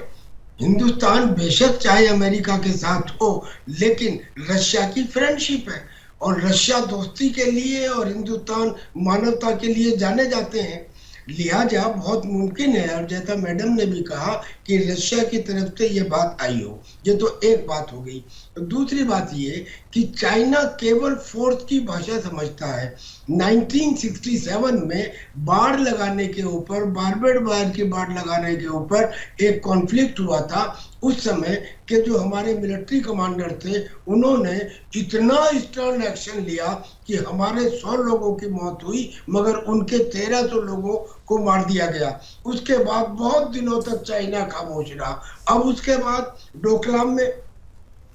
Speaker 3: हिंदुस्तान बेशक चाहे अमेरिका के साथ हो, लेकिन रशिया की फ्रेंडशिप है, और रशिया दोस्ती के लिए और हिंदुस्तान मानवता के लिए जाने जाते हैं। लिहाजा बहुत मुमकिन है, और जैसा मैडम ने भी कहा कि रशिया की तरफ से ये बात आई हो। ये तो एक बात हो गई। दूसरी बात ये कि चाइना केवल फोर्स की भाषा समझता है। 1967 में बाढ़ लगाने के ऊपर, बारबेड बाढ़ की बाढ़ लगाने के ऊपर एक कॉन्फ्लिक्ट हुआ था। उस समय के जो हमारे मिलिट्री कमांडर थे, उन्होंने इतना स्टर्न एक्शन लिया कि हमारे 100 लोगों की मौत हुई, मगर उनके 1300 लोगों को मार दिया गया। उसके बाद बहुत दिनों तक चाइना खामोश रहा। अब उसके बाद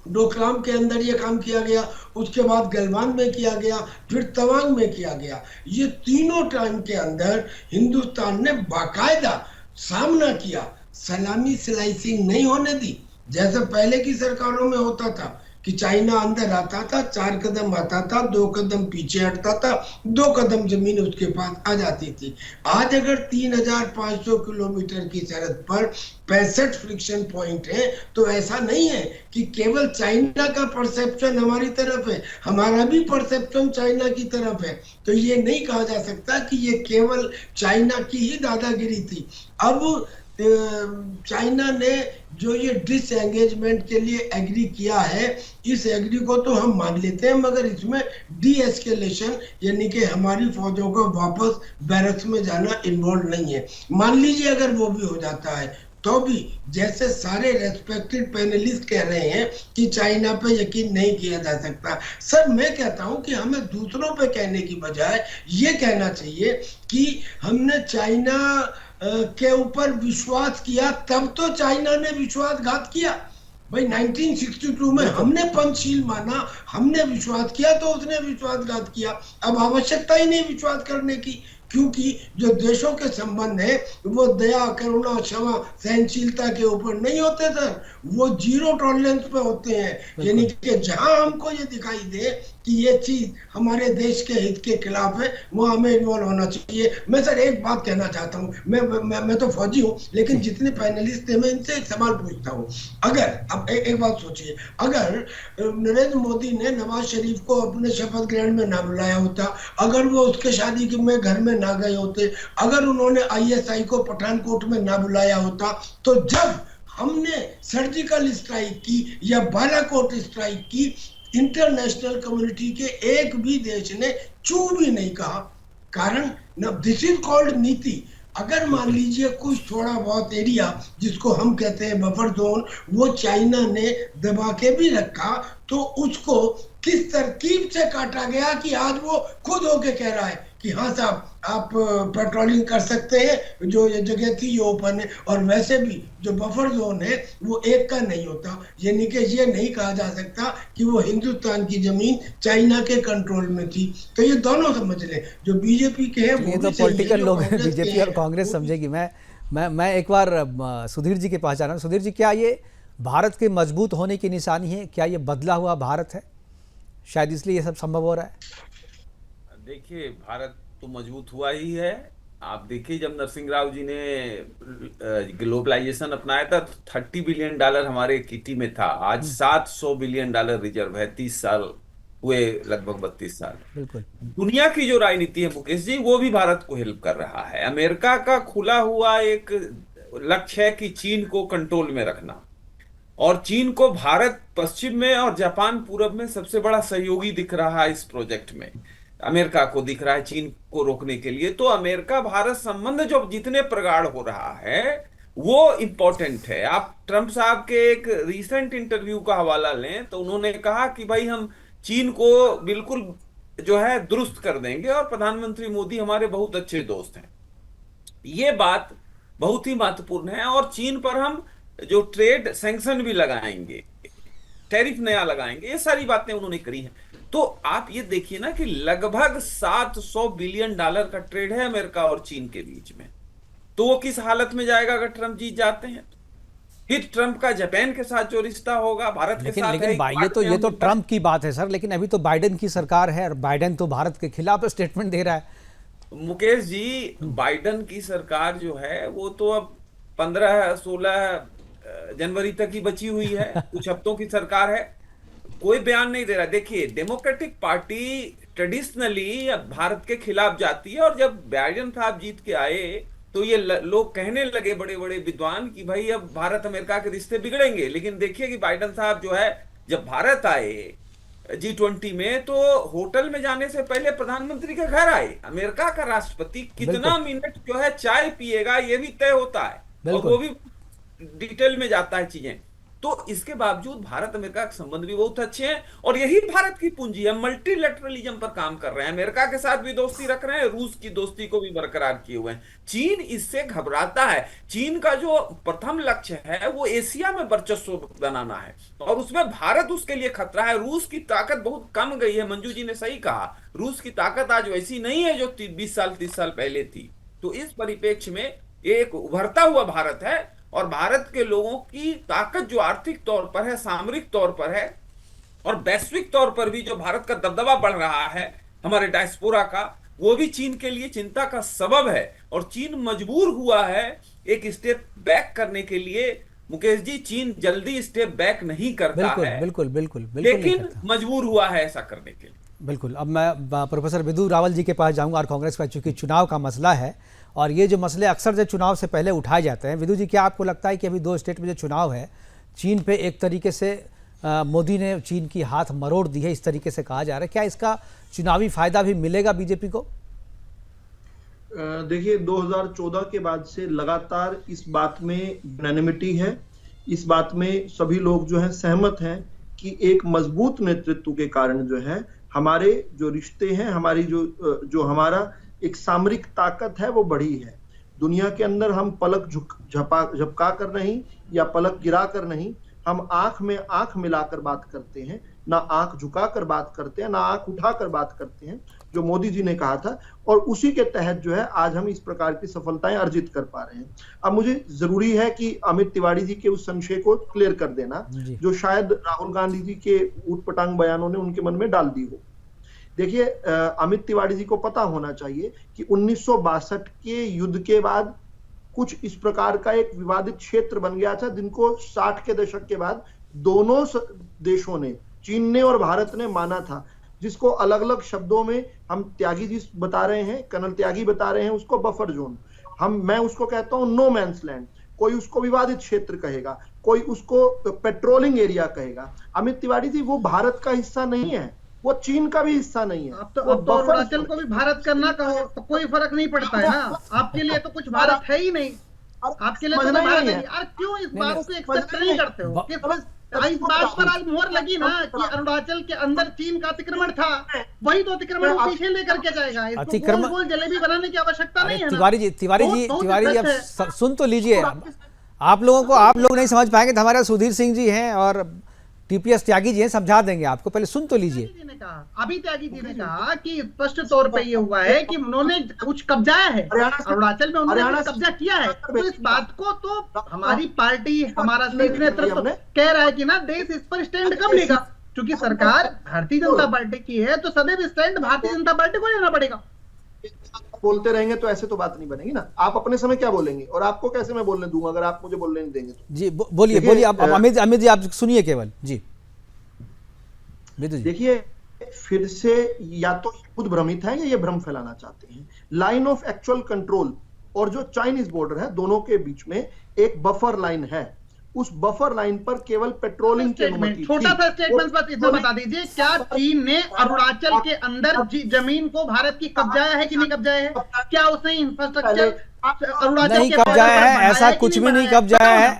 Speaker 3: डोकलाम के अंदर ये काम किया गया, उसके बाद गलवान में किया गया, फिर तवांग में किया गया। ये तीनों टाइम के अंदर हिंदुस्तान ने बाकायदा सामना किया, सलामी स्लाइसिंग नहीं होने दी, जैसे पहले की सरकारों में होता था कि चाइना अंदर आता था, 4 कदम आता था, 2 कदम पीछे हटता था, 2 कदम जमीन उसके पास आ जाती थी। आज अगर 3500 किलोमीटर की सरहद पर 65 फ्रिक्शन पॉइंट है, तो ऐसा नहीं है कि केवल चाइना का परसेप्शन हमारी तरफ है, हमारा भी परसेप्शन चाइना की तरफ है। तो ये नहीं कहा जा सकता कि ये केवल चाइना की ही दादागिरी थी। अब चाइना ने जो ये डिसएंगेजमेंट के लिए एग्री किया है, इस एग्री को तो हम मान लेते हैं, मगर इसमें डी एस्केलेशन यानी कि हमारी फौजों को वापस बैरक्स में जाना इन्वॉल्व नहीं है। मान लीजिए अगर वो भी हो जाता है, तो भी जैसे सारे रेस्पेक्टेड पैनलिस्ट कह रहे हैं कि चाइना पे यकीन नहीं किया जा सकता। सर, मैं कहता हूं कि हमें दूसरों पे कहने की बजाय ये कहना चाहिए कि हमने चाइना के ऊपर विश्वास किया, तब तो चाइना ने विश्वासघात किया। भाई 1962 में हमने पंचशील माना, हमने विश्वास किया, तो उसने विश्वासघात किया। अब आवश्यकता ही नहीं विश्वास करने की, क्योंकि जो देशों के संबंध है वो दया, करुणा, क्षमा, सहनशीलता के ऊपर नहीं होते सर, वो जीरो टॉलरेंस पे होते हैं। यानी कि जहां हमको ये दिखाई दे कि ये चीज हमारे देश के हित के खिलाफ है, वो हमें इन्वॉल्व होना चाहिए। मैं सर एक बात कहना चाहता हूँ, मैं तो फौजी हूँ, लेकिन जितने पैनलिस्ट थे मैं इनसे एक सवाल पूछता हूँ। अगर अब एक बात सोचिए, अगर नरेंद्र मोदी ने नवाज शरीफ को अपने शपथ ग्रहण में ना बुलाया होता, अगर वो उसके शादी में घर में ना गए होते, अगर उन्होंने ISI को पठानकोट में ना बुलाया होता, तो जब हमने सर्जिकल स्ट्राइक की या बालाकोट स्ट्राइक की, इंटरनेशनल कम्युनिटी के एक भी देश ने चू भी नहीं कहा। कारण दिस इज कॉल्ड नीति। अगर मान लीजिए कुछ थोड़ा बहुत एरिया जिसको हम कहते हैं बफर जोन, वो चाइना ने दबा के भी रखा, तो उसको किस तरकीब से काटा गया कि आज वो खुद होके कह रहा है कि हाँ साहब आप पेट्रोलिंग कर सकते हैं, जो ये जगह थी ये ओपन है। और वैसे भी जो बफर जोन है वो एक का नहीं होता, यानी कि ये नहीं कहा जा सकता कि वो हिंदुस्तान की जमीन चाइना के कंट्रोल में थी। तो ये दोनों समझ लें, जो बीजेपी के हैं
Speaker 1: ये तो पॉलिटिकल लोग हैं, बीजेपी और कांग्रेस समझेगी। मैं एक बार सुधीर जी के पास जा रहा हूँ। सुधीर जी, क्या ये भारत के मजबूत होने की निशानी है? क्या ये बदला हुआ भारत है, शायद इसलिए ये सब संभव हो रहा है?
Speaker 6: देखिए, भारत तो मजबूत हुआ ही है। आप देखिए, जब नरसिंह राव जी ने ग्लोबलाइजेशन अपनाया था, 30 बिलियन डॉलर हमारे किटी में था। आज 700 बिलियन डॉलर रिजर्व है। 30 साल हुए, लगभग 32 साल।
Speaker 1: बिल्कुल।
Speaker 6: दुनिया की जो राजनीति है मुकेश जी, वो भी भारत को हेल्प कर रहा है। अमेरिका का खुला हुआ एक लक्ष्य है कि चीन को कंट्रोल में रखना, और चीन को भारत पश्चिम में और जापान पूरब में सबसे बड़ा सहयोगी दिख रहा है। इस प्रोजेक्ट में अमेरिका को दिख रहा है चीन को रोकने के लिए। तो अमेरिका भारत संबंध जो जितने प्रगाढ़ हो रहा है वो इंपॉर्टेंट है। आप ट्रंप साहब के एक रीसेंट इंटरव्यू का हवाला लें तो उन्होंने कहा कि भाई हम चीन को बिल्कुल जो है दुरुस्त कर देंगे, और प्रधानमंत्री मोदी हमारे बहुत अच्छे दोस्त हैं। ये बात बहुत ही महत्वपूर्ण है। और चीन पर हम जो ट्रेड सैंक्शन भी लगाएंगे, टैरिफ नया लगाएंगे, ये सारी बातें उन्होंने करी हैं। तो आप ये देखिए ना कि लगभग 700 बिलियन डॉलर का ट्रेड है अमेरिका और चीन के बीच में। तो वो किस हालत में जाएगा अगर ट्रंप जीत जाते हैं? फिर ट्रंप का जापान के साथ जो रिश्ता होगा, भारत के साथ
Speaker 1: लेकिन ये तो ट्रंप की बात है सर, लेकिन अभी तो बाइडेन की सरकार है और बाइडेन तो भारत के खिलाफ स्टेटमेंट दे रहा है।
Speaker 6: मुकेश जी, बाइडेन की सरकार जो है वो तो अब 15-16 जनवरी तक ही बची हुई है, कुछ हफ्तों की सरकार है, कोई बयान नहीं दे रहा। देखिए, डेमोक्रेटिक पार्टी ट्रेडिशनली भारत के खिलाफ जाती है, और जब बाइडेन साहब जीत के आए तो ये लोग कहने लगे, बड़े बड़े विद्वान, कि भाई अब भारत अमेरिका के रिश्ते बिगड़ेंगे। लेकिन देखिए कि बाइडेन साहब जो है, जब भारत आए G20 में, तो होटल में जाने से पहले प्रधानमंत्री के घर आए। अमेरिका का राष्ट्रपति कितना मिनट जो है चाय पिएगा ये भी तय होता है, और वो भी डिटेल में जाता है चीजें। तो इसके बावजूद भारत अमेरिका के संबंध भी बहुत अच्छे हैं, और यही भारत की पूंजी है। मल्टीलैटरलिज्म पर काम कर रहे हैं, अमेरिका के साथ भी दोस्ती रख रहे हैं, रूस की दोस्ती को भी बरकरार किए हुए हैं। चीन इससे घबराता है। चीन का जो प्रथम लक्ष्य है वो एशिया में वर्चस्व बनाना है, और उसमें भारत उसके लिए खतरा है। रूस की ताकत बहुत कम गई है, मंजू जी ने सही कहा, रूस की ताकत आज वैसी नहीं है जो 20 साल 30 साल पहले थी। तो इस परिप्रेक्ष्य में एक उभरता हुआ भारत है, और भारत के लोगों की ताकत जो आर्थिक तौर पर है, सामरिक तौर पर है, और वैश्विक तौर पर भी जो भारत का दबदबा बढ़ रहा है हमारे डायस्पोरा का, वो भी चीन के लिए चिंता का सबब है। और चीन मजबूर हुआ है एक स्टेप बैक करने के लिए। मुकेश जी, चीन जल्दी स्टेप बैक नहीं करता है,
Speaker 1: बिल्कुल
Speaker 6: लेकिन मजबूर हुआ है ऐसा करने के लिए।
Speaker 1: बिल्कुल। अब मैं प्रोफेसर विदु रावल जी के पास जाऊंगा, और कांग्रेस का चूंकि चुनाव का मसला है, और ये जो मसले अक्सर जो चुनाव से पहले उठाए जाते हैं, विदु जी क्या आपको लगता है कि अभी 2 स्टेट में जो चुनाव है, चीन पे एक तरीके से मोदी ने चीन की हाथ मरोड़ दी है, इस तरीके से कहा जा रहा है, क्या इसका चुनावी फायदा भी मिलेगा बीजेपी को?
Speaker 4: देखिए, 2014 के बाद से लगातार इस बात में यूनानिमिटी है, इस बात में सभी लोग जो है सहमत हैं कि एक मजबूत नेतृत्व के कारण जो है हमारे जो रिश्ते हैं, हमारी जो हमारा एक सामरिक ताकत है वो बढ़ी है। दुनिया के अंदर हम पलक झपका कर नहीं या पलक गिरा कर नहीं, हम आंख में आंख मिलाकर बात करते हैं, ना आंख झुकाकर बात करते हैं, ना आंख उठाकर बात करते हैं, जो मोदी जी ने कहा था। और उसी के तहत जो है आज हम इस प्रकार की सफलताएं अर्जित कर पा रहे हैं। अब मुझे जरूरी है कि अमित तिवारी जी के उस संशय को क्लियर कर देना जो शायद राहुल गांधी जी के ऊटपटांग बयानों ने उनके मन में डाल दी हो। देखिए, अमित तिवारी जी को पता होना चाहिए कि 1962 के युद्ध के बाद कुछ इस प्रकार का एक विवादित क्षेत्र बन गया था, जिनको 60 के दशक के बाद दोनों देशों ने, चीन ने और भारत ने, माना था, जिसको अलग अलग शब्दों में हम त्यागी जी बता रहे हैं, कर्नल त्यागी बता रहे हैं उसको बफर जोन, मैं उसको कहता हूं नो मैंस लैंड। कोई उसको विवादित क्षेत्र कहेगा, कोई उसको पेट्रोलिंग एरिया कहेगा। अमित तिवारी जी, वो भारत का हिस्सा नहीं है, वो चीन का भी हिस्सा नहीं है।
Speaker 5: अब तो अरुणाचल को भी भारत करना कहो तो कोई फर्क नहीं पड़ता है ना, आपके लिए तो कुछ भारत है ही नहीं, आपके लिए तो भारत है। यार क्यों इस बात को एक्सेप्ट नहीं करते हो? इस बात पर आज मोहर लगी ना कि अरुणाचल के अंदर चीन का अतिक्रमण था, वही तो अतिक्रमण वो पीछे लेकर के जाएगा। इसको गोल गोल जलेबी बनाने की आवश्यकता नहीं है।
Speaker 1: तिवारी जी अब सुन तो लीजिए, आप लोग नहीं समझ पाएंगे तो हमारे सुधीर सिंह जी हैं और टीपीएस त्यागी जी हैं, समझा देंगे आपको, पहले सुन तो लीजिए।
Speaker 5: अभी त्यागी जी ने कहा कि स्पष्ट तौर पे ये हुआ है कि उन्होंने कुछ कब्जाया है अरुणाचल में, उन्होंने कब्जा किया है। तो इस बात को तो हमारी पार्टी, हमारा नेतृत्व कह रहा है कि ना देश इस पर स्टैंड कब लेगा, क्योंकि सरकार भारतीय जनता पार्टी की है, तो सदैव स्टैंड भारतीय जनता पार्टी को लेना पड़ेगा।
Speaker 4: बोलते रहेंगे तो ऐसे तो बात नहीं बनेगी ना। आप अपने समय क्या बोलेंगे और आपको कैसे मैं बोलने दूंगा अगर आप मुझे बोलने नहीं देंगे तो।
Speaker 1: जी बोलिए अब अमित जी आप सुनिए केवल जी।
Speaker 4: देखिए, फिर से या तो खुद भ्रमित है या ये भ्रम फैलाना चाहते हैं। लाइन ऑफ एक्चुअल कंट्रोल और जो चाइनीज बॉर्डर है, दोनों के बीच में एक बफर लाइन है। उस बफर लाइन पर केवल पेट्रोलिंग की अनुमति।
Speaker 5: छोटा सा स्टेटमेंट बस इतना बता दीजिए, क्या चीन ने अरुणाचल के अंदर जमीन को भारत की कब्जाया है कि नहीं कब्जाया है? क्या उसने इंफ्रास्ट्रक्चर
Speaker 1: नहीं कब्जाया है? ऐसा कुछ भी नहीं कब्जाया है,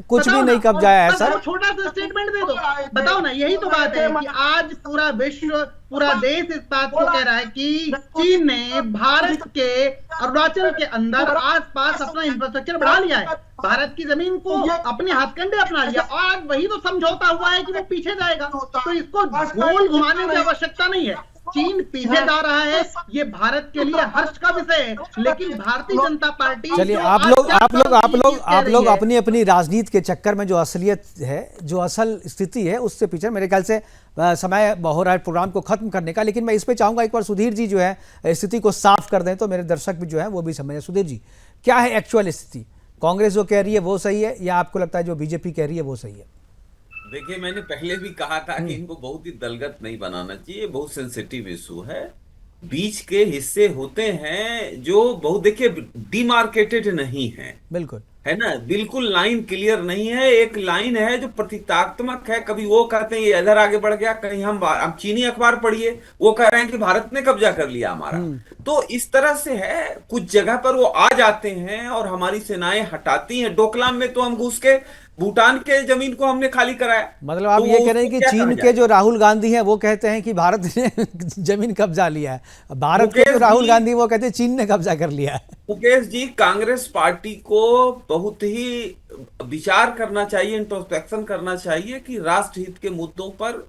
Speaker 1: कुछ भी नहीं कब्जाया है सर।
Speaker 5: छोटा सा स्टेटमेंट दे दो, बताओ ना। यही तो बात है कि आज पूरा विश्व, पूरा देश इस बात को कह रहा है कि चीन ने भारत के अरुणाचल के अंदर आसपास अपना इंफ्रास्ट्रक्चर बढ़ा लिया है, भारत की जमीन को अपने हाथकंडे अपना लिया, और आज वही तो समझौता हुआ है कि वो पीछे जाएगा। तो इसको गोल घुमाने की आवश्यकता नहीं है। चीन पीछे जा रहा है, ये भारत के लिए हर्ष का विषय है, लेकिन भारतीय जनता पार्टी,
Speaker 1: चलिए आप लोग अपनी अपनी राजनीति के चक्कर में जो असलियत है, जो असल स्थिति है, उससे पीछे, मेरे ख्याल से समय हो रहा है प्रोग्राम को खत्म करने का। लेकिन मैं इस पे चाहूंगा एक बार सुधीर जी जो है स्थिति को साफ कर दें, तो मेरे दर्शक भी जो है वो भी समझें। सुधीर जी, क्या है एक्चुअल स्थिति? कांग्रेस जो कह रही है वो सही है, या आपको लगता है जो बीजेपी कह रही है वो सही है?
Speaker 6: देखिए, मैंने पहले भी कहा था कि इनको बहुत ही दलगत नहीं बनाना चाहिए, बहुत सेंसिटिव इशू है। बीच के हिस्से होते हैं जो बहुत, देखिए, डिमार्केटेड नहीं है,
Speaker 1: बिल्कुल
Speaker 6: है ना, बिल्कुल लाइन क्लियर नहीं है। एक लाइन है जो प्रतीकात्मक है, कभी वो कहते हैं ये इधर आगे बढ़ गया, कहीं हम चीनी अखबार पढ़िए, वो कह रहे हैं कि भारत ने कब्जा कर लिया हमारा। तो इस तरह से है, कुछ जगह पर वो आ जाते हैं और हमारी सेनाएं हटाती हैं। डोकलाम में तो हम घुस के भूटान के जमीन को हमने खाली कराया।
Speaker 1: मतलब आप
Speaker 6: तो
Speaker 1: ये
Speaker 6: वो
Speaker 1: कह रहे हैं
Speaker 6: उसको
Speaker 1: कि
Speaker 6: क्या
Speaker 1: चीन
Speaker 6: कहा
Speaker 1: के
Speaker 6: जाए?
Speaker 1: जो राहुल गांधी हैं वो कहते हैं कि भारत ने जमीन कब्जा लिया है, भारत के
Speaker 6: मुकेश
Speaker 1: जो राहुल
Speaker 6: जी-
Speaker 1: गांधी वो कहते हैं चीन ने कब्जा कर लिया है।
Speaker 6: मुकेश जी, कांग्रेस पार्टी को बहुत ही विचार करना चाहिए, इंट्रोस्पेक्शन करना चाहिए कि राष्ट्र हित के मुद्दों पर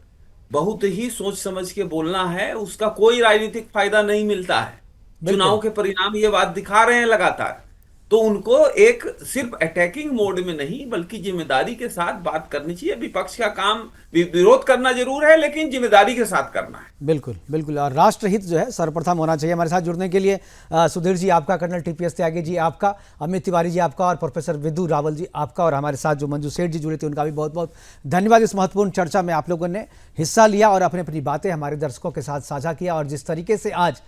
Speaker 6: बहुत ही सोच समझ के बोलना है। उसका कोई राजनीतिक फायदा नहीं मिलता है।
Speaker 1: बिल्कुल।
Speaker 6: चुनाव के परिणाम ये बात दिखा रहे हैं लगातार। तो उनको एक सिर्फ अटैकिंग मोड में नहीं बल्कि जिम्मेदारी के साथ बात करनी चाहिए। विपक्ष का काम विरोध करना जरूर है, लेकिन जिम्मेदारी के साथ करना है।
Speaker 1: बिल्कुल बिल्कुल, और राष्ट्रहित जो है सर्वप्रथम होना चाहिए। हमारे साथ जुड़ने के लिए सुधीर जी आपका, कर्नल टीपीएस त्यागी जी आपका, अमित तिवारी जी आपका, और प्रोफेसर विदु रावल जी आपका, और हमारे साथ जो मंजू सेठ जी जुड़े थे उनका भी बहुत बहुत धन्यवाद। इस महत्वपूर्ण चर्चा में आप लोगों ने हिस्सा लिया और अपनी अपनी बातें हमारे दर्शकों के साथ साझा किया। और जिस तरीके से आज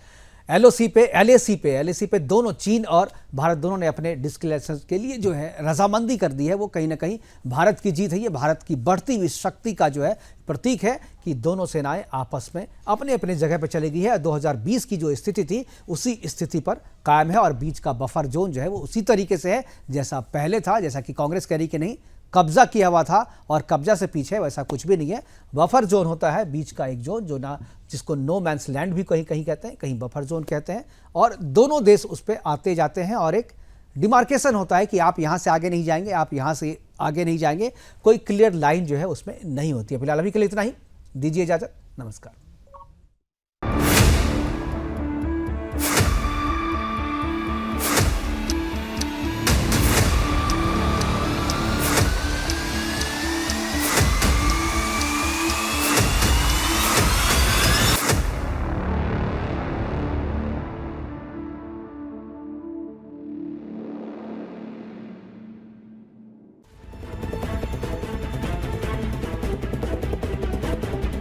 Speaker 1: एलओसी पे दोनों चीन और भारत दोनों ने अपने डिस्क्लेरेशन के लिए जो है रजामंदी कर दी है, वो कहीं ना कहीं भारत की जीत है। ये भारत की बढ़ती हुई शक्ति का जो है प्रतीक है कि दोनों सेनाएं आपस में अपने अपने जगह पर चली गई है। 2020 की जो स्थिति थी उसी स्थिति पर कायम है, और बीच का बफर जोन जो है वो उसी तरीके से है जैसा पहले था। जैसा कि कांग्रेस कह रही कि नहीं, कब्जा किया हुआ था और कब्जा से पीछे, वैसा कुछ भी नहीं है। बफर जोन होता है बीच का एक जोन, जो ना जिसको नो मैंस लैंड भी कहीं कहीं कहते हैं, कहीं बफर जोन कहते हैं, और दोनों देश उस पर आते जाते हैं। और एक डिमार्केशन होता है कि आप यहाँ से आगे नहीं जाएंगे, आप यहाँ से आगे नहीं जाएंगे, कोई क्लियर लाइन जो है उसमें नहीं होती है। फिलहाल अभी के लिए इतना ही, दीजिए इजाजत, नमस्कार।